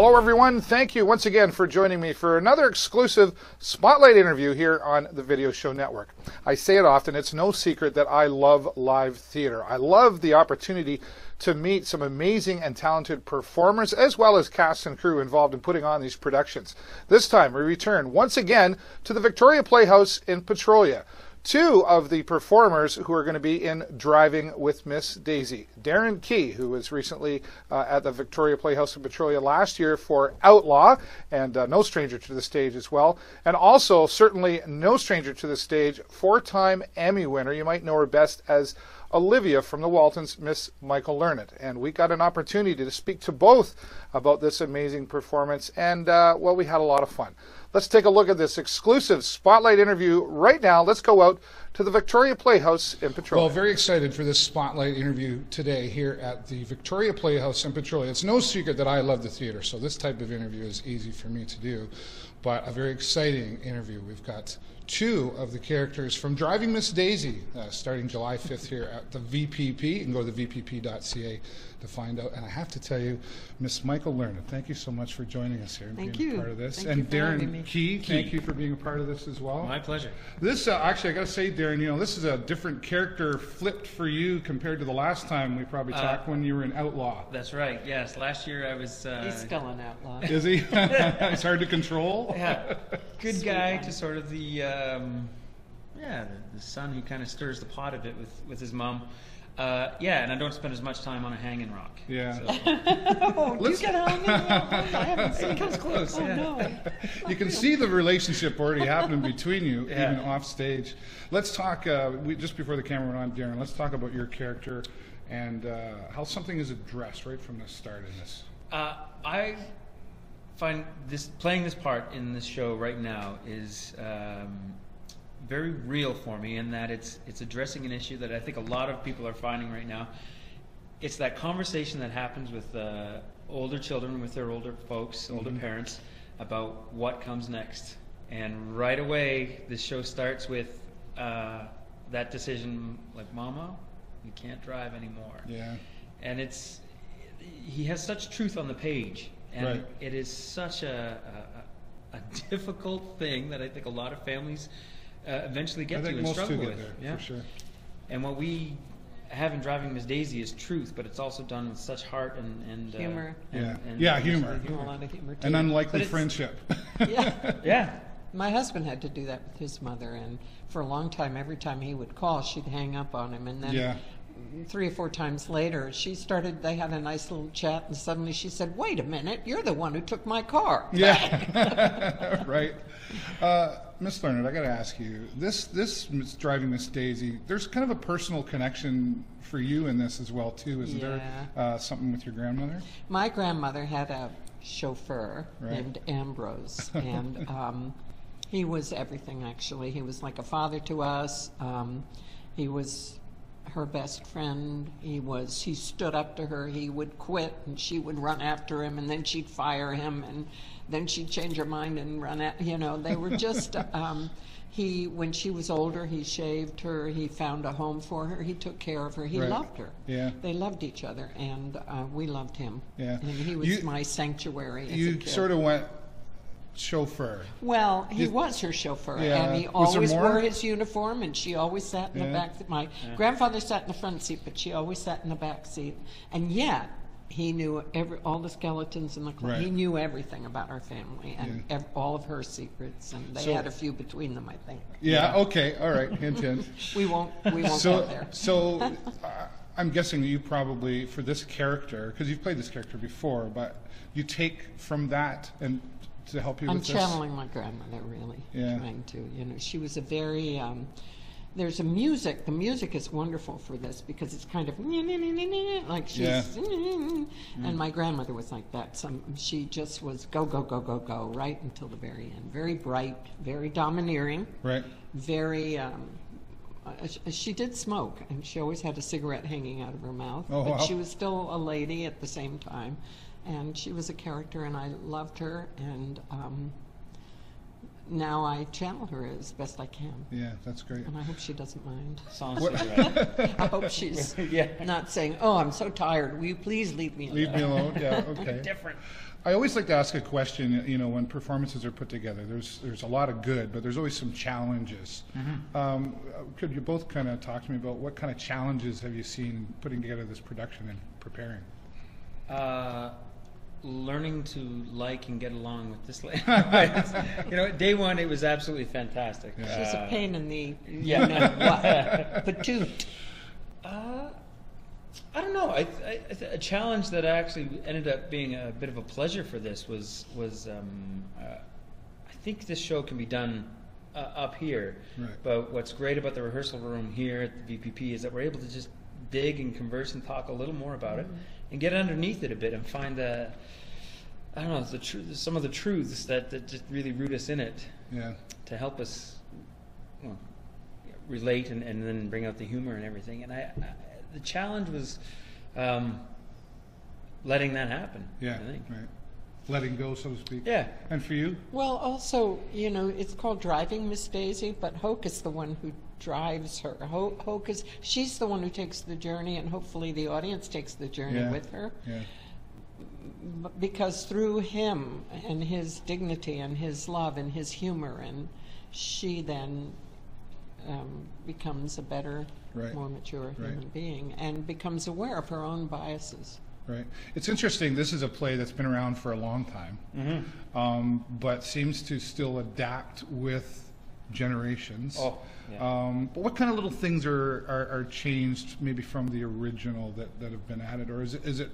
Hello, everyone. Thank you once again for joining me for another exclusive Spotlight interview here on the Video Show Network. I say it often, it's no secret that I love live theater. I love the opportunity to meet some amazing and talented performers, as well as cast and crew involved in putting on these productions. This time, we return once again to the Victoria Playhouse in Petrolia. Two of the performers who are going to be in Driving with Miss Daisy. Darren Keay, who was recently at the Victoria Playhouse in Petrolia last year for Outlaw, and no stranger to the stage as well. And also, certainly no stranger to the stage, four-time Emmy winner. You might know her best as Olivia from the Waltons, Miss Michael Learned. And we got an opportunity to speak to both about this amazing performance, and well, we had a lot of fun. Let's take a look at this exclusive Spotlight interview right now. Let's go out to the Victoria Playhouse in Petrolia. Well, very excited for this Spotlight interview today here at the Victoria Playhouse in Petrolia. It's no secret that I love the theater, so this type of interview is easy for me to do, but a very exciting interview. We've got two of the characters from Driving Miss Daisy starting July 5th here at the VPP. You can go to the vpp.ca to find out. And I have to tell you, Miss Michael Learned, thank you so much for joining us here and being a part of this. Thank and Darren Keay, thank you for being a part of this as well. My pleasure. This, actually, I got to say, Darren, you know, this is a different character flipped for you compared to the last time we probably talked when you were in Outlaw. That's right, yes. Last year I was... He's still an outlaw. Is he? It's hard to control? Yeah. Good guy to sort of the son who kind of stirs the pot a bit with his mom. Yeah, and I don't spend as much time on a hanging rock. Yeah. So. Oh, do you get hung in the I haven't seen It comes close. Oh, yeah. no. You can see the relationship already happening between you, even off stage. Let's talk, just before the camera went on, Darren, let's talk about your character and how something is addressed right from the start in this. I find playing this part in this show right now is very real for me, in that it's addressing an issue that I think a lot of people are finding right now. It's that conversation that happens with older children, with their older folks, older parents, about what comes next. And right away, this show starts with that decision, like, Mama, you can't drive anymore. Yeah. And he has such truth on the page, and it is such a difficult thing that I think a lot of families eventually get to and struggle with. Yeah, for sure. And what we have in Driving Miss Daisy is truth, but it's also done with such heart and humor. Humor. A lot of humor too. An unlikely friendship. Yeah. My husband had to do that with his mother, and for a long time, every time he would call, she'd hang up on him, and then 3 or 4 times later, they had a nice little chat, and suddenly she said, "Wait a minute, you're the one who took my car." Yeah, right. Miss Learned, I got to ask you, this Driving Miss Daisy, there's kind of a personal connection for you in this as well, too, isn't there? Something with your grandmother? My grandmother had a chauffeur named Ambrose, and he was everything, actually. He was like a father to us. He was her best friend. He stood up to her. He would quit, and she would run after him, and then she'd fire him, and then she'd change her mind and run at, they were just, when she was older, he shaved her, he found a home for her, he took care of her, he loved her. Yeah. They loved each other, and we loved him. Yeah. And he was my sanctuary as a kid. You sort of went chauffeur. Well, he was her chauffeur, and he always wore his uniform, and she always sat in the back. My grandfather sat in the front seat, but she always sat in the back seat. And yet, he knew all the skeletons in the closet. He knew everything about our family and all of her secrets, and they had a few between them, I think. Yeah. Okay. All right. Hint, hint. We won't go there. So, I'm guessing you probably, for this character, because you've played this character before, but you take from that and to help you with this? I'm channeling my grandmother, really. Trying to, she was a very, there's the music is wonderful for this because it's kind of like she's, and my grandmother was like that. She just was go, go, go, go, go, right until the very end. Very bright, very domineering. Right. Very, she did smoke, and she always had a cigarette hanging out of her mouth. But she was still a lady at the same time. And she was a character, and I loved her, and now I channel her as best I can. Yeah, that's great. And I hope she doesn't mind. Sounds right. I hope she's not saying, "Oh, I'm so tired. Will you please leave me alone?" Leave me alone. Yeah, okay. Different. I always like to ask a question, you know, when performances are put together. There's a lot of good, but there's always some challenges. Could you both kind of talk to me about what kind of challenges have you seen putting together this production and preparing? Learning to like and get along with this lady. You know, day one it was absolutely fantastic. She's a pain in the you know what, patoot. I don't know. A challenge that actually ended up being a bit of a pleasure for this was I think this show can be done up here. Right. But what's great about the rehearsal room here at the VPP is that we're able to just dig and converse and talk a little more about it and get underneath it a bit and find the, I don't know, some of the truths that just really root us in it. Yeah. To help us, well, relate and then bring out the humor and everything. And the challenge was letting that happen. Yeah. I think. Right. Letting go, so to speak. Yeah. And for you? Well, also, you know, it's called Driving Miss Daisy, but Hoke is the one who drives her. Hoke is, she's the one who takes the journey, and hopefully the audience takes the journey with her. Yeah. Because through him and his dignity and his love and his humor, and she then becomes a better, more mature human being and becomes aware of her own biases. Right. It's interesting. This is a play that's been around for a long time, but seems to still adapt with generations. Oh, yeah. But what kind of little things are changed maybe from the original that have been added, or is it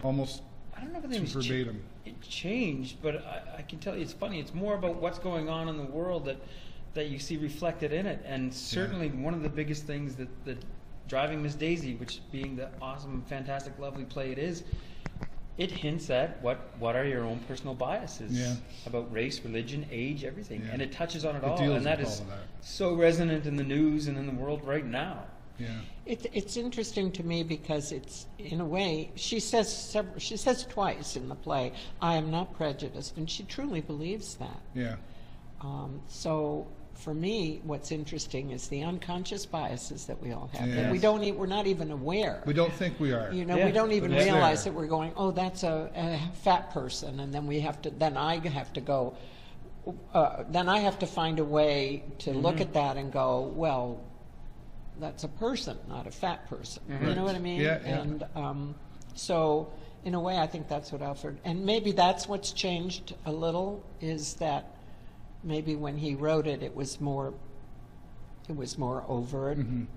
almost I don't know if it verbatim? It changed, but I can tell you it's funny. It's more about what's going on in the world that you see reflected in it, and certainly one of the biggest things that Driving Miss Daisy, which being the awesome, fantastic, lovely play it is, it hints at what are your own personal biases about race, religion, age, everything, and it touches on it all, and that is so resonant in the news and in the world right now. Yeah. It's interesting to me because it's, in a way, she says twice in the play, I am not prejudiced, and she truly believes that. Yeah. So for me, what's interesting is the unconscious biases that we all have. Yes. That we're not even aware. We don't think we are. You know, we don't even realize that we're going, oh, that's a fat person, and then then I have to go, then I have to find a way to look at that and go, well, that's a person, not a fat person. You know what I mean? Yeah, And so, in a way, I think that's what Alfred, and maybe that's what's changed a little, is that maybe when he wrote it, it was more overt, and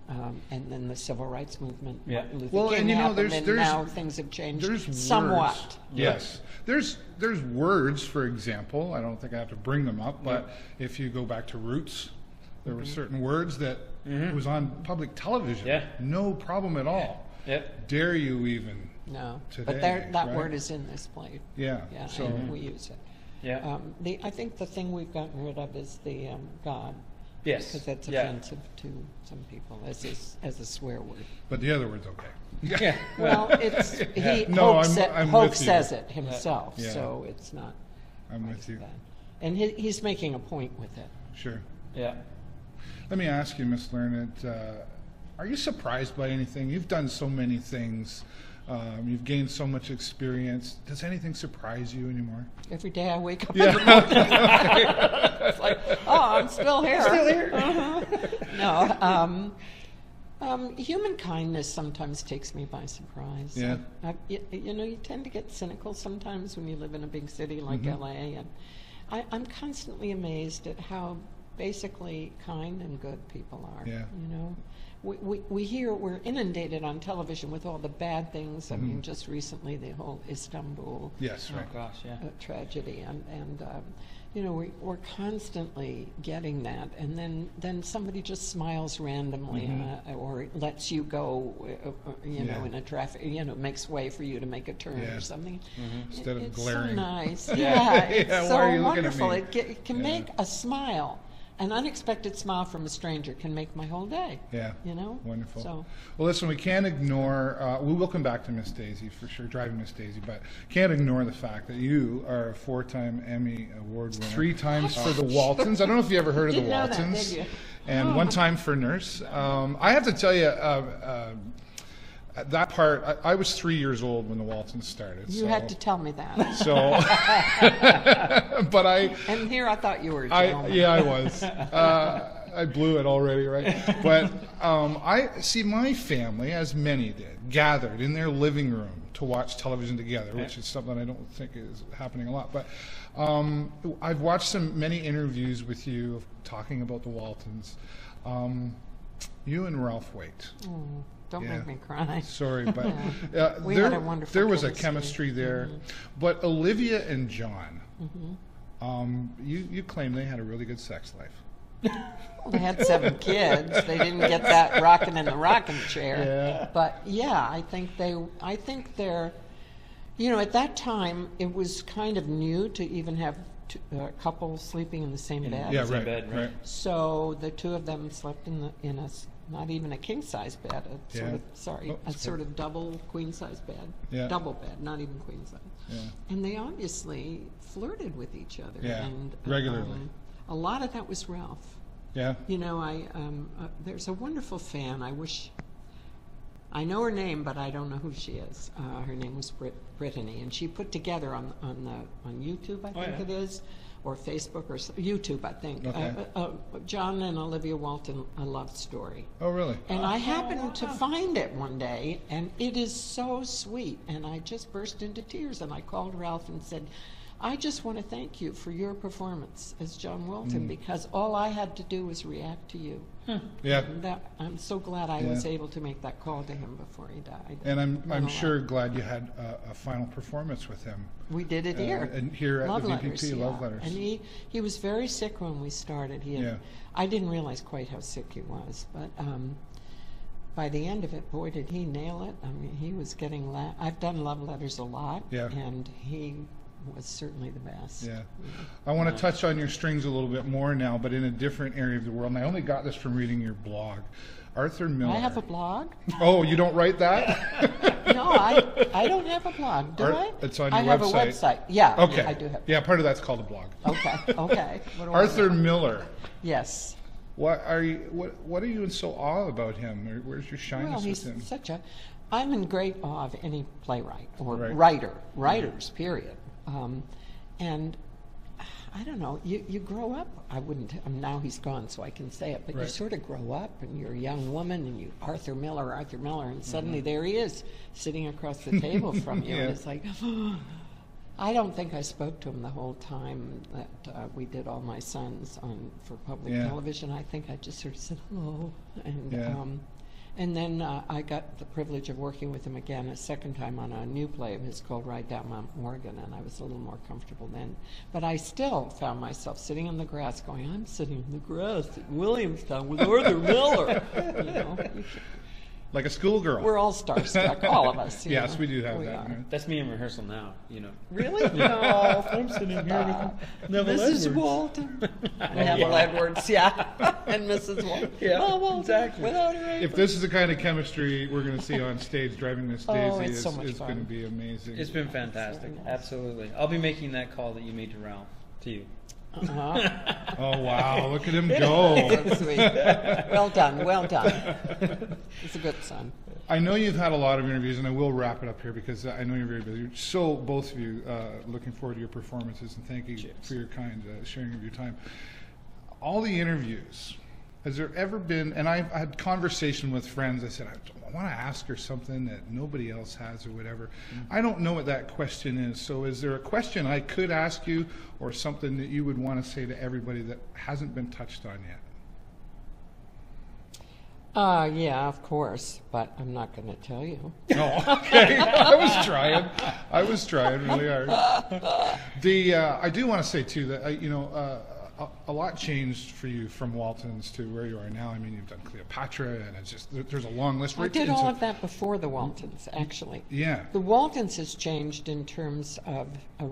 then the civil rights movement, Martin Luther King happened, and now things have changed somewhat. Words. Yes. There's words, for example, I don't think I have to bring them up, but if you go back to Roots, there were certain words that was on public television. Yeah. No problem at all. Yep. Dare you even Today, but that word is in this play. Yeah. So we use it. Yeah. I think the thing we've gotten rid of is the God. Yes. Because that's offensive to some people as a swear word. But the other word's okay. Yeah. Well, it's Hoke says it himself, so it's not. I'm with you. Bad. And he's making a point with it. Sure. Yeah. Let me ask you, Miss Learned, are you surprised by anything? You've done so many things. You've gained so much experience. Does anything surprise you anymore? Every day I wake up in the morning. It's like, oh, I'm still here. Still here. No. Human kindness sometimes takes me by surprise. Yeah. You know, you tend to get cynical sometimes when you live in a big city like LA, and I'm constantly amazed at how basically kind and good people are. Yeah. You know, we're inundated on television with all the bad things. I mean, just recently the whole Istanbul tragedy, and you know, we're constantly getting that, and then somebody just smiles randomly or lets you go, you know, in a traffic, you know, makes way for you to make a turn or something. Instead of it's glaring. so nice. It's so why are you looking wonderful. at me? It can make a smile. An unexpected smile from a stranger can make my whole day. Yeah. You know? Wonderful. So. Well, listen, we can't ignore, we will come back to Miss Daisy for sure, Driving Miss Daisy, but can't ignore the fact that you are a 4-time Emmy Award winner. 3 times for the Waltons. I don't know if you ever heard of the Waltons. Know that, did you? And 1 time for Nurse. I have to tell you, that part, I was 3 years old when the Waltons started. You had to tell me that. So, but And here I thought you were a gentleman. yeah, I was. I blew it already, right? But I see my family, as many did, gathered in their living room to watch television together, which is something I don't think is happening a lot. But I've watched many interviews with you talking about the Waltons. You and Ralph Waite. Don't make me cry. Sorry, but We had a wonderful there was chemistry. a chemistry there. But Olivia and John, you claim they had a really good sex life. Well, they had 7 kids. They didn't get that rocking in the rocking chair. Yeah. But yeah, I think they're, at that time it was kind of new to even have a couple sleeping in the same bed. Yeah, Same right, bed, right. So the two of them slept in a not even a king size bed, a sort of double queen size bed, double bed, not even queen size. Yeah. And they obviously flirted with each other. Yeah, And regularly. a lot of that was Ralph. Yeah. There's a wonderful fan. I know her name, but I don't know who she is. Her name was Brittany, and she put together on YouTube, I think it is, or Facebook, or YouTube, I think. Okay. John and Olivia Walton, a love story. Oh, really? And I happened to find it one day, and it is so sweet. And I just burst into tears, and I called Ralph and said, I just want to thank you for your performance as John Walton, because all I had to do was react to you. Yeah. I'm so glad I was able to make that call to him before he died. And I'm sure glad you had a final performance with him. We did it here. And here at Love the Letters, VPP, Love Letters. And he was very sick when we started. I didn't realize quite how sick he was, but by the end of it, boy, did he nail it. I mean, he was getting I've done Love Letters a lot, and he was certainly the best. Yeah. I want to touch on your strings a little bit more now, but in a different area of the world. And I only got this from reading your blog. Arthur Miller. I have a blog? Oh, you don't write that? No, I don't have a blog, do I? It's on your website. I have a website. Yeah, okay. I do have. Yeah, part of that's called a blog. Okay. Arthur Miller. Yes. What are you in so awe about him? Or where's your shyness with him? I'm in great awe of any playwright or writers, period. And I don't know, you grow up, now he's gone so I can say it, but you sort of grow up and you're a young woman and you, Arthur Miller, and suddenly there he is sitting across the table from you, and it's like, I don't think I spoke to him the whole time that we did All My Sons for public television. I think I just sort of said hello, and then I got the privilege of working with him again a second time on a new play of his called Ride Down Mount Morgan, and I was a little more comfortable then. But I still found myself sitting in the grass going, I'm sitting in the grass at Williamstown with Arthur Miller. Like a schoolgirl. We're all starstruck, all of us. Yes, we do have that. Are. That's me in rehearsal now, Really? No. I'm sitting here with Neville Mrs. Walton. Neville Edwards, and Mrs. Walton. Yeah, Walton, exactly. Without her If this is the kind of chemistry we're going to see on stage, Driving Miss Daisy it's so much is fun. going to be amazing. It's been fantastic. Nice. Absolutely. I'll be making that call that you made to Ralph, to you. Oh, wow. Look at him go. So sweet. Well done. He's a good son. I know you've had a lot of interviews, and I will wrap it up here because I know you're very busy. So, both of you, looking forward to your performances, and thank you for your kind sharing of your time. All the interviews, has there ever been, and I've had conversation with friends, I said, I want to ask her something that nobody else has or whatever. I don't know what that question is, so is there a question I could ask you or something that you would want to say to everybody that hasn't been touched on yet? Yeah, of course, but I'm not going to tell you. Oh, okay. I was trying really hard. I do want to say too that a lot changed for you from Waltons to where you are now. I mean, you've done Cleopatra, and it's just there's a long list. I did all of that before the Waltons, actually. Yeah. The Waltons has changed in terms of a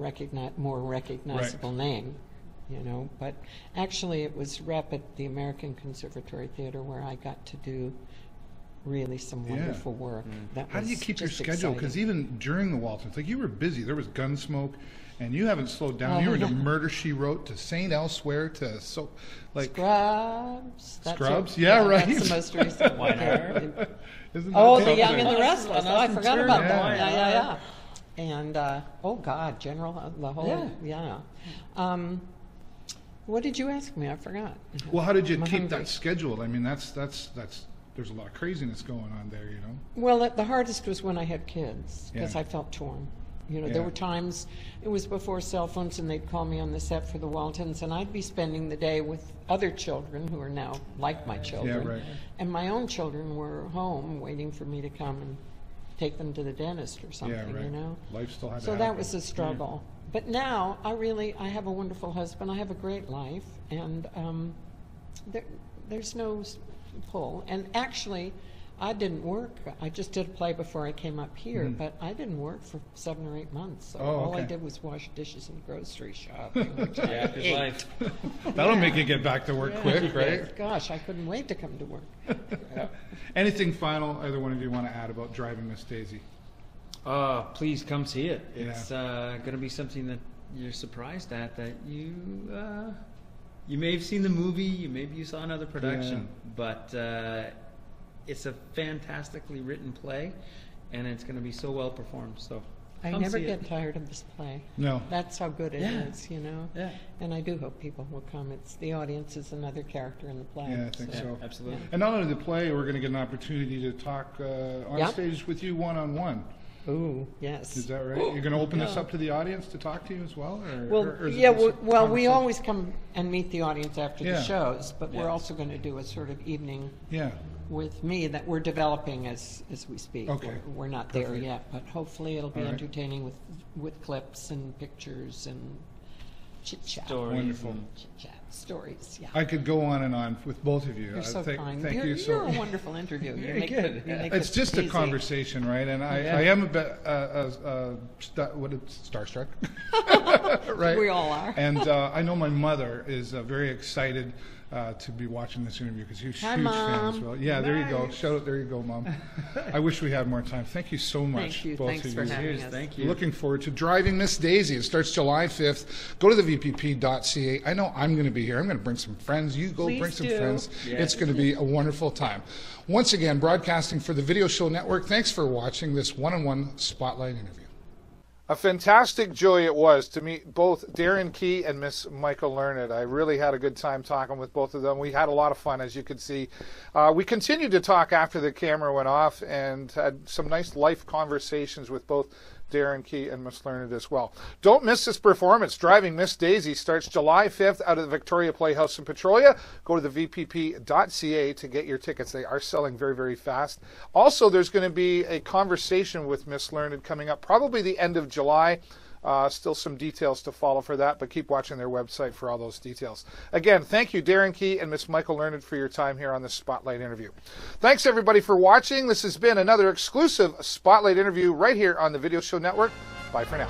more recognizable name. But actually it was rep at the American Conservatory Theater where I got to do really some wonderful work. How do you keep your schedule? Because even during the Waltons, like you were busy. There was Gunsmoke, and you haven't slowed down. You were into Murder, She Wrote, to Saint Elsewhere, to Scrubs. Scrubs? Yeah, right. That's the most recent one. Isn't Oh, that The Young something? and the Restless. Oh, I Austin forgot Turner, about that. why Yeah. not? And oh God, General, the whole what did you ask me? I forgot. Well, how did you I'm keep hungry. that scheduled? I mean, that's there's a lot of craziness going on there, you know. Well, the hardest was when I had kids because Yeah. I felt torn. You know, Yeah. there were times, it was before cell phones, and they'd call me on the set for the Waltons, and I'd be spending the day with other children who are now like my children. right. And my own children were home waiting for me to come and take them to the dentist or something, Yeah, right. you know. Life still had to So happen. that was a struggle. But now, I have a wonderful husband, I have a great life, and there's no pull. And actually, I didn't work. I just did a play before I came up here, but I didn't work for 7 or 8 months. So Oh, all I okay. did was wash dishes and grocery shopping. Which I Yeah, good hate. life. That'll make you get back to work quick, right? Gosh, I couldn't wait to come to work. Anything final either one of you want to add about Driving Miss Daisy? Please come see it. Yeah. It's going to be something that you're surprised at, that you may have seen the movie, maybe you saw another production, but it's a fantastically written play, and it's going to be so well performed. So I come never see get it. tired of this play. No. That's how good it is, Yeah. you know. Yeah. And I do hope people will come. It's the audience is another character in the play. Yeah, I think so. Absolutely. And not only the play, we're going to get an opportunity to talk on Yep. stage with you one-on-one. Ooh, yes. Is that right? You're going to open this up to the audience to talk to you as well? Well, or is it yeah. just a Well, we conversation? always come and meet the audience after Yeah. the shows, but we're Yeah. also going to do a sort of evening Yeah. with me that we're developing as we speak. Okay. We're not there Perfect. yet, but hopefully it'll be All right. entertaining with clips and pictures and chit chat. Stories Wonderful. and- Chit chat stories. Yeah. I could go on and on with both of you. You're so kind. Thank you're, you so You're a wonderful interview. You Very make good. it- you make It's it just a easy. conversation, right? And I am a bit starstruck, right? We all are. And I know my mother is very excited to be watching this interview because you're Hi, huge Mom. fans. Well, yeah, there you go. Nice. Shout out, there you go, Mom. I wish we had more time. Thank you so much, Thank you. both Thanks of for you. having Cheers, us. thank you. Looking forward to Driving Miss Daisy. It starts July 5th. Go to the VPP.ca. I know I'm going to be here. I'm going to bring some friends. You go Please bring some do. friends. Yeah. It's going to be a wonderful time. Once again, broadcasting for the Video Show Network. Thanks for watching this one-on-one spotlight interview. A fantastic joy it was to meet both Darren Keay and Miss Michael Learned. I really had a good time talking with both of them. We had a lot of fun, as you could see. We continued to talk after the camera went off and had some nice life conversations with both Darren Keay and Miss Learned as well. Don't miss this performance. Driving Miss Daisy starts July 5th out of the Victoria Playhouse in Petrolia. Go to the VPP.ca to get your tickets. They are selling very, very fast. Also, there's going to be a conversation with Miss Learned coming up probably the end of July. Still some details to follow for that, but keep watching their website for all those details. Again, thank you, Darren Keay and Miss Michael Learned, for your time here on this Spotlight interview. Thanks, everybody, for watching. This has been another exclusive Spotlight interview right here on the Video Show Network. Bye for now.